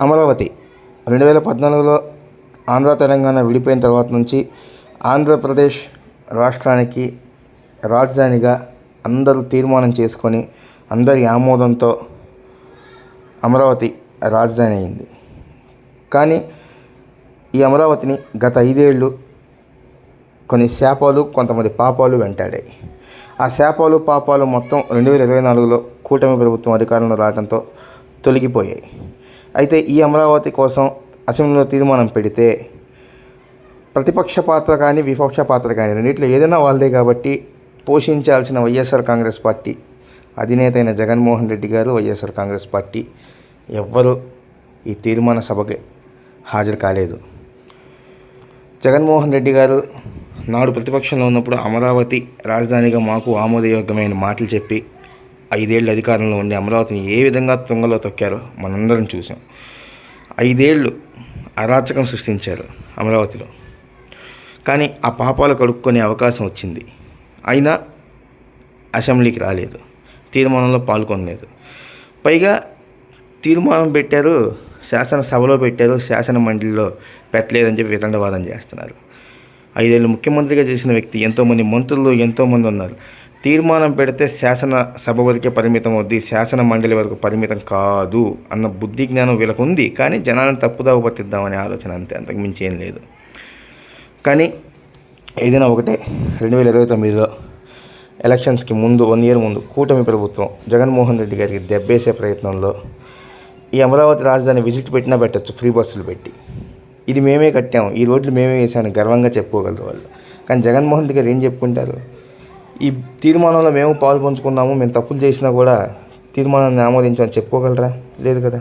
అమరావతి 2014లో ఆంధ్ర తెలంగాణ విడిపోయిన తర్వాత నుంచి ఆంధ్రప్రదేశ్ రాష్ట్రానికి రాజధానిగా అందరూ తీర్మానం చేసుకొని అందరి ఆమోదంతో అమరావతి రాజధాని అయింది. కానీ ఈ అమరావతిని గత 5 ఏళ్ళు కొన్ని శాపాలు కొంతమంది పాపాలు వెంటాడాయి. ఆ శాపాలు పాపాలు మొత్తం 2024లో కూటమి ప్రభుత్వం అధికారంలో రావడంతో తొలగిపోయాయి. అయితే ఈ అమరావతి కోసం అసెంబ్లీలో తీర్మానం పెడితే ప్రతిపక్ష పాత్ర కానీ విపక్ష పాత్ర కానీ రెండిట్లో ఏదైనా వాళ్ళదే కాబట్టి పోషించాల్సిన వైఎస్ఆర్ కాంగ్రెస్ పార్టీ అధినేత అయిన జగన్మోహన్ రెడ్డి గారు, వైఎస్ఆర్ కాంగ్రెస్ పార్టీ ఎవ్వరూ ఈ తీర్మాన సభకి హాజరు కాలేదు. జగన్మోహన్ రెడ్డి గారు నాడు ప్రతిపక్షంలో ఉన్నప్పుడు అమరావతి రాజధానిగా మాకు ఆమోదయోగ్యమైన మాటలు చెప్పి 5 ఏళ్ళు అధికారంలో ఉండి అమరావతిని ఏ విధంగా తుంగలో తొక్కారో మనందరం చూసాం. 5 ఏళ్ళు అరాచకం సృష్టించారు అమరావతిలో. కానీ ఆ పాపాలు కడుక్కునే అవకాశం వచ్చింది. అయినా అసెంబ్లీకి రాలేదు, తీర్మానంలో పాల్గొనలేదు. పైగా తీర్మానం పెట్టారు, శాసనసభలో పెట్టారు, శాసన మండలిలో పెట్టలేదని చెప్పి వితండవాదం చేస్తున్నారు. 5 ఏళ్ళు ముఖ్యమంత్రిగా చేసిన వ్యక్తి, ఎంతోమంది మంత్రులు ఎంతోమంది ఉన్నారు. తీర్మానం పెడితే శాసనసభ వరకే పరిమితం అవుద్ది, శాసన మండలి వరకు పరిమితం కాదు అన్న బుద్ధి జ్ఞానం వీళ్ళకు ఉంది. కానీ జనాలను తప్పుదావ పట్టిద్దామనే ఆలోచన అంతే, అంతకు మించి ఏం లేదు. కానీ ఏదైనా ఒకటే, 2029లో ఎలక్షన్స్కి ముందు 1 ఇయర్ ముందు కూటమి ప్రభుత్వం జగన్మోహన్ రెడ్డి గారికి దెబ్బేసే ప్రయత్నంలో ఈ అమరావతి రాజధాని విజిట్ పెట్టినా పెట్టచ్చు, ఫ్రీ బస్సులు పెట్టి. ఇది మేమే కట్టాము, ఈ రోడ్లు మేమే వేసామని గర్వంగా చెప్పుకోగలరు వాళ్ళు. కానీ జగన్మోహన్ రెడ్డి గారు ఏం చెప్పుకుంటారు? ఈ తీర్మానంలో మేము పాలు పంచుకున్నాము, మేము తప్పులు చేసినా కూడా తీర్మానాన్ని ఆమోదించామని చెప్పుకోగలరా? లేదు కదా.